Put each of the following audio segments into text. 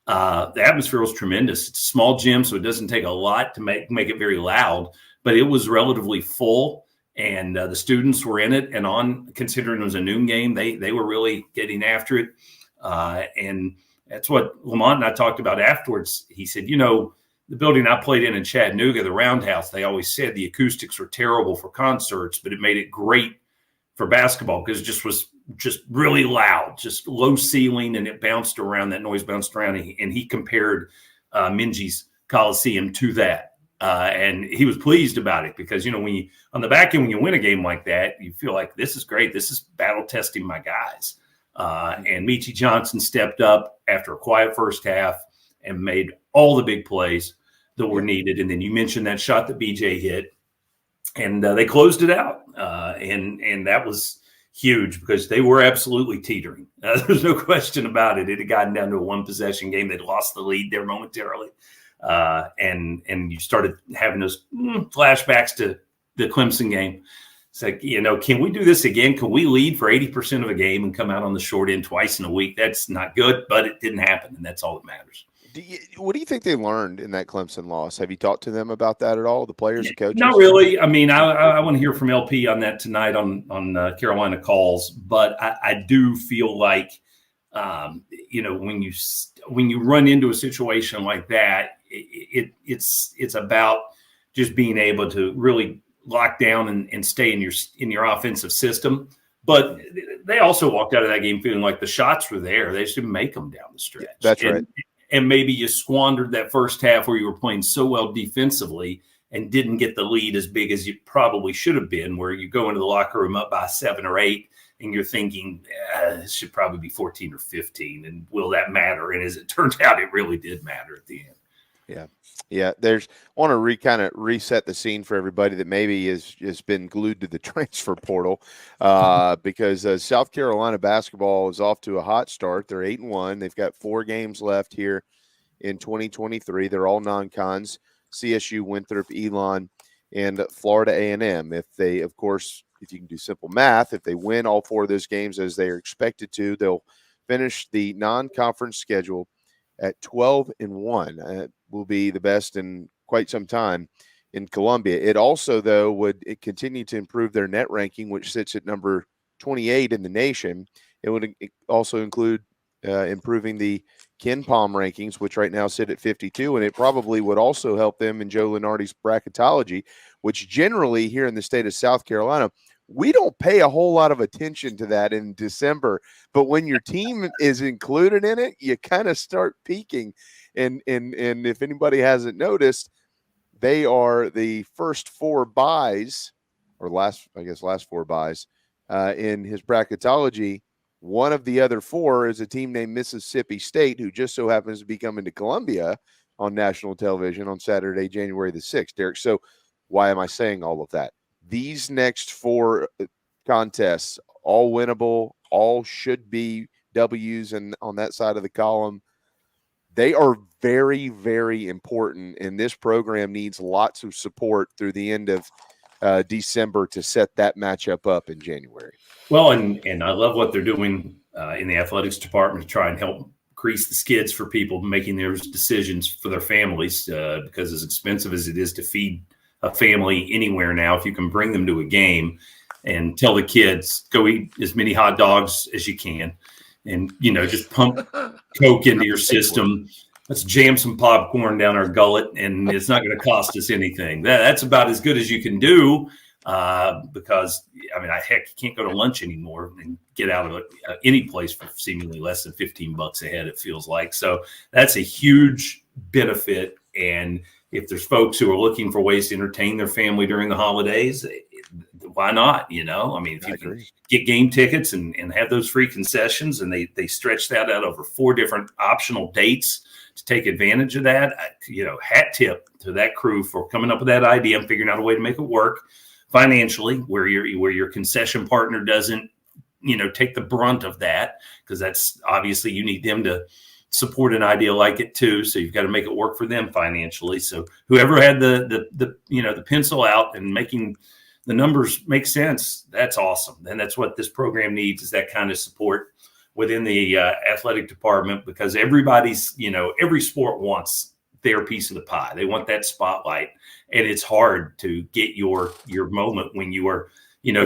The atmosphere was tremendous. It's a small gym, so it doesn't take a lot to make it very loud, but it was relatively full, and the students were in it. And considering it was a noon game, they were really getting after it. And that's what Lamont and I talked about afterwards. He said, the building I played in Chattanooga, the Roundhouse, they always said the acoustics were terrible for concerts, but it made it great for basketball because it was just really loud, just low ceiling, and it bounced around. That noise bounced around, and he compared Minji's Coliseum to that. And he was pleased about it because, when on the back end, when you win a game like that, you feel like this is great. This is battle testing my guys. And Michi Johnson stepped up after a quiet first half and made all the big plays that were needed. And then you mentioned that shot that BJ hit, and they closed it out. And that was huge because they were absolutely teetering. There's no question about it. It had gotten down to a one-possession game. They'd lost the lead there momentarily. And you started having those flashbacks to the Clemson game. It's like, can we do this again? Can we lead for 80% of a game and come out on the short end twice in a week? That's not good, but it didn't happen, and that's all that matters. What do you think they learned in that Clemson loss? Have you talked to them about that at all, the players and coaches? Not really. I mean, I want to hear from LP on that tonight on Carolina Calls, but I do feel like, when you run into a situation like that, it's about just being able to really lock down and stay in your offensive system. But they also walked out of that game feeling like the shots were there. They just didn't make them down the stretch. That's right. And maybe you squandered that first half where you were playing so well defensively and didn't get the lead as big as you probably should have been, where you go into the locker room up by 7 or 8 and you're thinking, this should probably be 14 or 15. And will that matter? And as it turns out, it really did matter at the end. Yeah. Yeah. I want to kind of reset the scene for everybody that maybe has been glued to the transfer portal because South Carolina basketball is off to a hot start. They're 8-1. They've got 4 games left here in 2023. They're all non-cons: CSU, Winthrop, Elon, and Florida A&M. If you can do simple math, if they win all 4 of those games as they are expected to, they'll finish the non-conference schedule at 12-1. Will be the best in quite some time in Columbia. It also, though, would continue to improve their net ranking, which sits at number 28 in the nation. It would also include improving the Ken Palm rankings, which right now sit at 52, and it probably would also help them in Joe Lunardi's bracketology, which generally here in the state of South Carolina, we don't pay a whole lot of attention to that in December, but when your team is included in it, you kind of start peaking. And if anybody hasn't noticed, they are the first 4 buys, or last 4 buys in his bracketology. One of the other 4 is a team named Mississippi State, who just so happens to be coming to Columbia on national television on Saturday, January the 6th, Derek. So why am I saying all of that? These next 4 contests, all winnable, all should be W's, and on that side of the column, they are very, very important, and this program needs lots of support through the end of December to set that matchup up in January. Well, and I love what they're doing in the athletics department to try and help grease the skids for people making their decisions for their families, because as expensive as it is to feed a family anywhere now, if you can bring them to a game and tell the kids, go eat as many hot dogs as you can, and just pump Coke into your system. Let's jam some popcorn down our gullet, and it's not going to cost us anything. That's about as good as you can do, because you can't go to lunch anymore and get out of any place for seemingly less than $15 a head, it feels like. So that's a huge benefit. And if there's folks who are looking for ways to entertain their family during the holidays, why not? If you can get game tickets and have those free concessions, and they stretch that out over 4 different optional dates to take advantage of that, hat tip to that crew for coming up with that idea and figuring out a way to make it work financially, where your concession partner doesn't, take the brunt of that, because that's obviously you need them to support an idea like it too. So you've got to make it work for them financially. So whoever had the pencil out and making the numbers make sense, that's awesome. And that's what this program needs, is that kind of support within the athletic department, because everybody's, every sport wants their piece of the pie. They want that spotlight, and it's hard to get your moment when you are,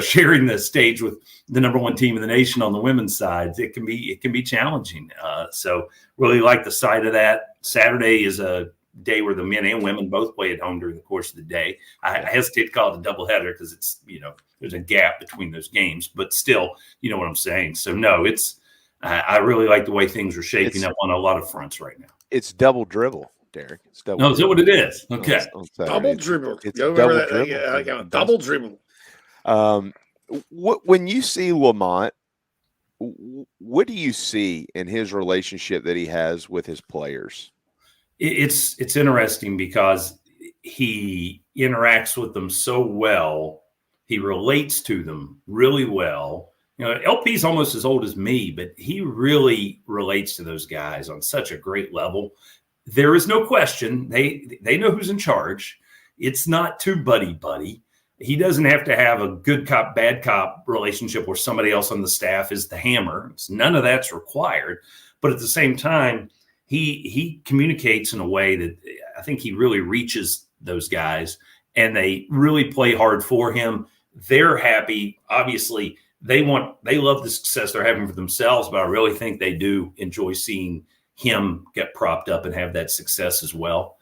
sharing the stage with the number one team in the nation on the women's side. It can be challenging. So really like the side of that. Saturday is a day where the men and women both play at home during the course of the day. I hesitate to call it a doubleheader because it's, there's a gap between those games, but still, you know what I'm saying? So no, I really like the way things are shaping up on a lot of fronts right now. It's double dribble, Derek. It's double. No, is that what it is? Okay. Double dribble. It's double dribble. Yeah, double dribble. When you see Lamont, what do you see in his relationship that he has with his players? It's interesting because he interacts with them so well. He relates to them really well. LP's almost as old as me, but he really relates to those guys on such a great level. There is no question. They know who's in charge. It's not too buddy-buddy. He doesn't have to have a good cop, bad cop relationship where somebody else on the staff is the hammer. None of that's required. But at the same time, he communicates in a way that I think he really reaches those guys, and they really play hard for him. They're happy. Obviously, they love the success they're having for themselves, but I really think they do enjoy seeing him get propped up and have that success as well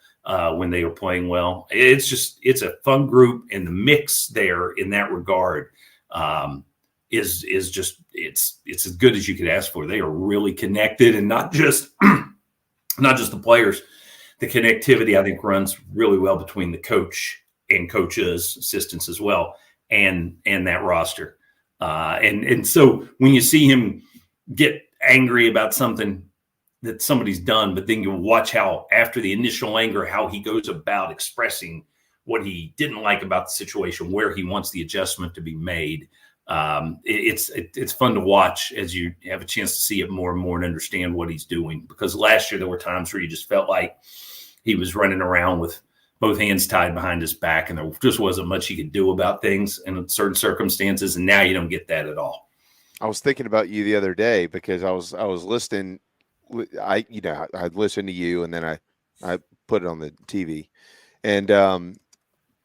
when they are playing well. It's a fun group, and the mix there in that regard is just it's as good as you could ask for. They are really connected, and not just the players. The connectivity, I think, runs really well between the coach and coaches, assistants as well, and that roster. And so when you see him get angry about something that somebody's done, but then you watch how after the initial anger, how he goes about expressing what he didn't like about the situation, where he wants the adjustment to be made. It's fun to watch as you have a chance to see it more and more and understand what he's doing. Because last year there were times where you just felt like he was running around with both hands tied behind his back, and there just wasn't much he could do about things in certain circumstances. And now you don't get that at all. I was thinking about you the other day because I was listening. I listened to you, and then I put it on the TV, and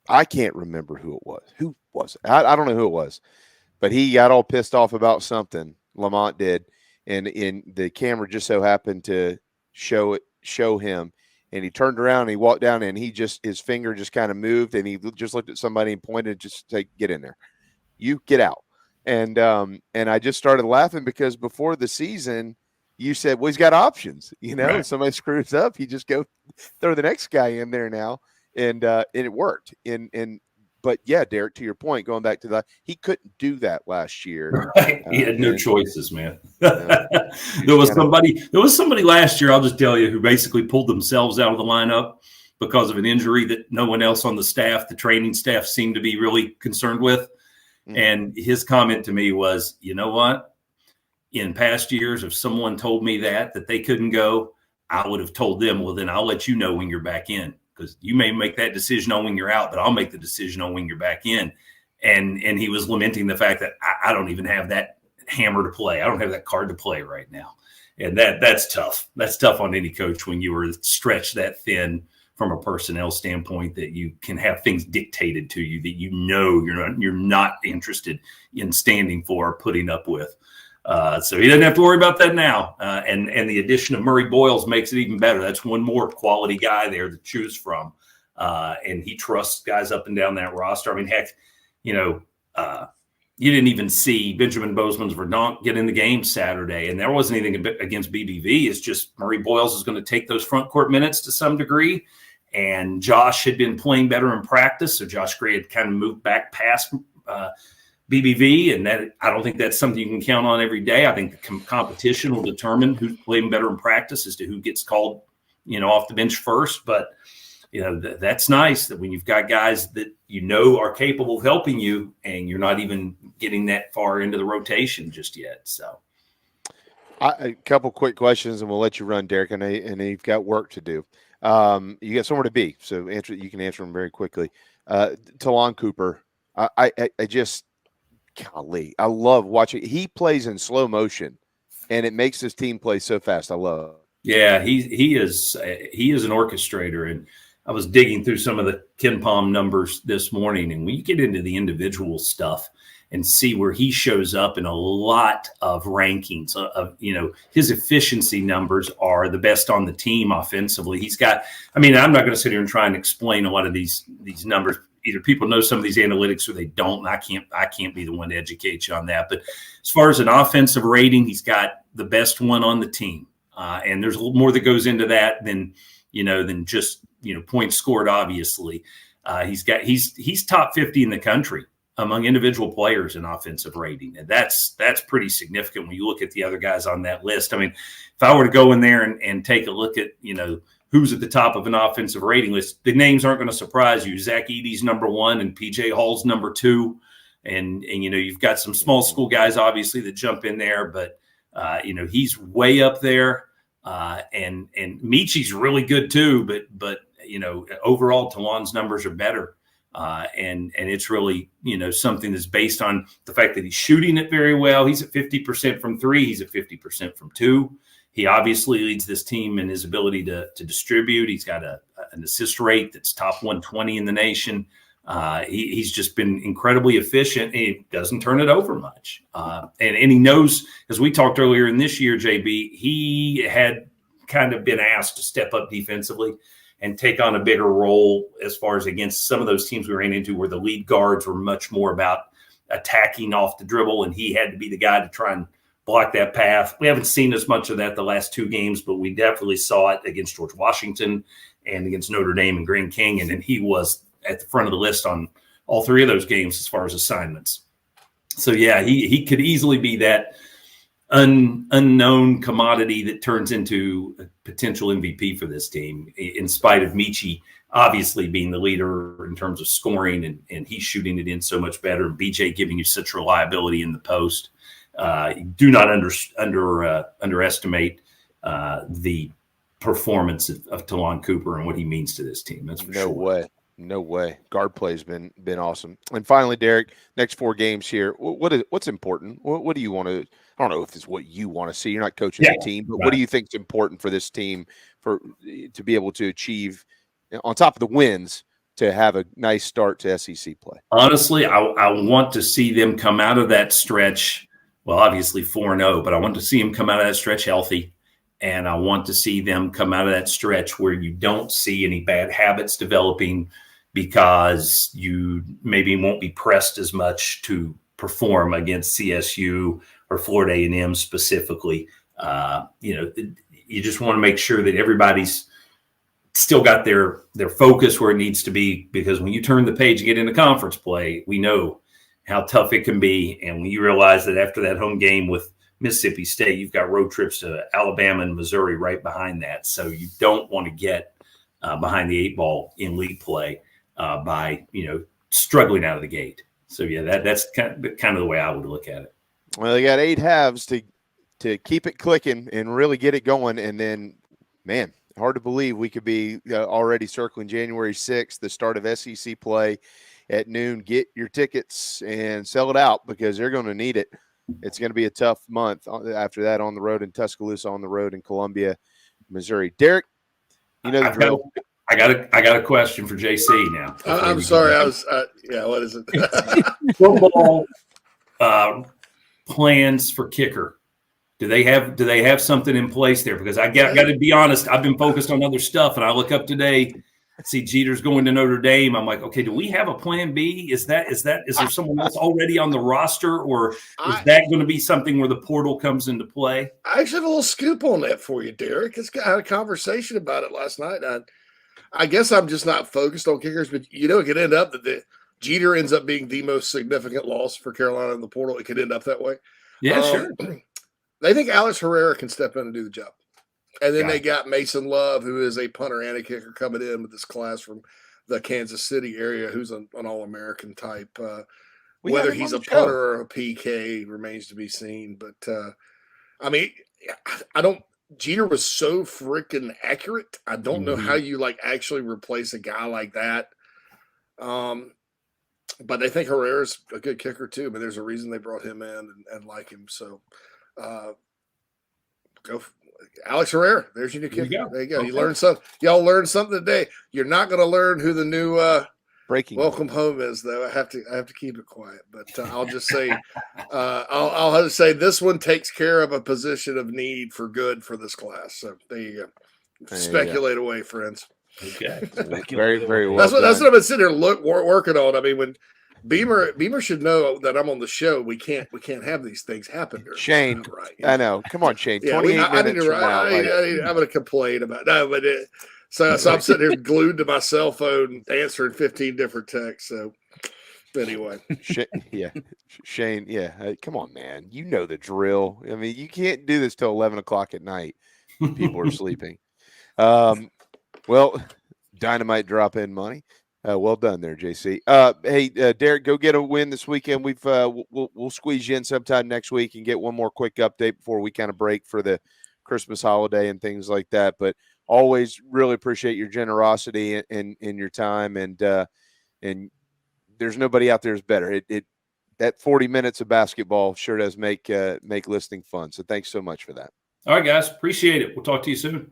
I can't remember who it was. Who was it? I don't know who it was, but he got all pissed off about something. Lamont did, and the camera just so happened to show him. And he turned around and he walked down, and his finger just kind of moved, and he just looked at somebody and pointed, just say, "Get in there, you get out." And I just started laughing because before the season, you said, "Well, he's got options, Right. If somebody screws up, he just go throw the next guy in there now," and it worked. But yeah, Derek, to your point, going back to that, he couldn't do that last year. Right. He had no choices, man. There was somebody last year, I'll just tell you, who basically pulled themselves out of the lineup because of an injury that no one else on the staff, the training staff, seemed to be really concerned with. Mm-hmm. And his comment to me was, "You know what? In past years, if someone told me that they couldn't go, I would have told them, well, then I'll let you know when you're back in. Because you may make that decision on when you're out, but I'll make the decision on when you're back in." And he was lamenting the fact that I don't even have that hammer to play. I don't have that card to play right now. And that's tough. That's tough on any coach when you were stretched that thin from a personnel standpoint, that you can have things dictated to you that you're not interested in standing for or putting up with. So he doesn't have to worry about that now. And the addition of Murray Boyles makes it even better. That's one more quality guy there to choose from. And he trusts guys up and down that roster. I mean, heck, you didn't even see Benjamin Bozeman's Verdonk get in the game Saturday, and there wasn't anything against BBV. It's just Murray Boyles is going to take those front court minutes to some degree. And Josh had been playing better in practice. So Josh Gray had kind of moved back past BBV, and that I don't think that's something you can count on every day. I think the competition will determine who's playing better in practice as to who gets called, off the bench first. But that's nice that when you've got guys that are capable of helping you, and you're not even getting that far into the rotation just yet. So, a couple quick questions, and we'll let you run, Derek. And you've got work to do. You got somewhere to be, so you can answer them very quickly. Talon Cooper. I just, golly, I love watching. He plays in slow motion, and it makes his team play so fast. I love it. Yeah, he is an orchestrator, and I was digging through some of the Ken Palm numbers this morning, and when you get into the individual stuff and see where he shows up in a lot of rankings of his efficiency numbers are the best on the team offensively. He's got, I mean, I'm not going to sit here and try and explain a lot of these numbers. Either people know some of these analytics or they don't. I can't be the one to educate you on that. But as far as an offensive rating, he's got the best one on the team. And there's a little more that goes into that than just points scored. Obviously, he's top 50 in the country among individual players in offensive rating, and that's pretty significant when you look at the other guys on that list. I mean, if I were to go in there and take a look at who's at the top of an offensive rating list, the names aren't going to surprise you. Zach Edey's number 1, and PJ Hall's number 2, and you've got some small school guys obviously that jump in there, but he's way up there. And Michi's really good too, but overall Talon's numbers are better. And it's really, something that's based on the fact that he's shooting it very well. He's at 50% from 3. He's at 50% from 2. He obviously leads this team in his ability to distribute. He's got an assist rate that's top 120 in the nation. He's just been incredibly efficient. He doesn't turn it over much. And he knows, as we talked earlier in this year, JB, he had kind of been asked to step up defensively and take on a bigger role as far as against some of those teams we ran into where the lead guards were much more about attacking off the dribble, and he had to be the guy to try and block that path. We haven't seen as much of that the last 2 games, but we definitely saw it against George Washington and against Notre Dame and Grand Canyon, and he was at the front of the list on all 3 of those games as far as assignments. So, yeah, he could easily be that unknown commodity that turns into a potential MVP for this team, in spite of Michi obviously being the leader in terms of scoring, and he's shooting it in so much better. BJ giving you such reliability in the post. Do not underestimate the performance of Talon Cooper and what he means to this team. That's for sure. No way. Guard play's been awesome. And finally, Derek, next 4 games here. What's important? What do you want to? I don't know if it's what you want to see. You're not coaching the team, but right. What do you think is important for this team to be able to achieve, on top of the wins, to have a nice start to SEC play? Honestly, I want to see them come out of that stretch. Well, obviously 4-0, but I want to see them come out of that stretch healthy. And I want to see them come out of that stretch where you don't see any bad habits developing because you maybe won't be pressed as much to perform against CSU or Florida A&M specifically. You just want to make sure that everybody's still got their focus where it needs to be, because when you turn the page and get into conference play, we know how tough it can be. And when you realize that after that home game with Mississippi State, you've got road trips to Alabama and Missouri right behind that. So you don't want to get behind the 8 ball in league play by struggling out of the gate. So yeah, that's kind of the way I would look at it. Well, they got 8 halves to keep it clicking and really get it going, and then, man, hard to believe we could be already circling January 6th, the start of SEC play at noon. Get your tickets and sell it out, because they're going to need it. It's going to be a tough month after that, on the road in Tuscaloosa, on the road in Columbia, Missouri. Derek, you know the drill. I got a question for JC now. I'm sorry. What is it? Football plans for kicker. Do they have something in place there? Because I got to be honest, I've been focused on other stuff, and I look up today, see Jeter's going to Notre Dame. I'm like, okay, do we have a plan B? Is there someone else already on the roster, or is that going to be something where the portal comes into play? I actually have a little scoop on that for you, Derek. I had a conversation about it last night. I guess I'm just not focused on kickers, but it could end up that Jeter ends up being the most significant loss for Carolina in the portal. It could end up that way. Yeah, sure. They think Alex Herrera can step in and do the job. And then they got Mason Love, who is a punter and a kicker, coming in with this class from the Kansas City area, who's an All-American type. Whether he's a punter or a PK remains to be seen. But, Jeter was so freaking accurate. I don't know how you actually replace a guy like that. But they think Herrera's a good kicker too. But there's a reason they brought him in and like him. So Alex Herrera. There's your new There you kicker. go. There you go. Okay. You learned something. Y'all learned something today. You're not going to learn who the new Breaking welcome home is, though. I have to keep it quiet. But I'll just say, I'll have to say this one takes care of a position of need for good for this class. So there you go. Speculate away, friends. Okay. Very, very well. That's what I've been sitting there working on. I mean, when Beamer should know that I'm on the show. We can't have these things happen. Shane, right? I know. Come on, Shane. Yeah, 28 minutes from now. I'm going to complain about so I'm sitting here glued to my cell phone answering 15 different texts. So anyway, Shane. Yeah, come on, man. You know the drill. I mean, you can't do this till 11 o'clock at night. People are sleeping. Well, dynamite drop in money. Well done there, JC. Hey, Derek, go get a win this weekend. We'll squeeze you in sometime next week and get one more quick update before we kind of break for the Christmas holiday and things like that. But always really appreciate your generosity and your time. And there's nobody out there who's better. That 40 minutes of basketball sure does make listening fun. So thanks so much for that. All right, guys. Appreciate it. We'll talk to you soon.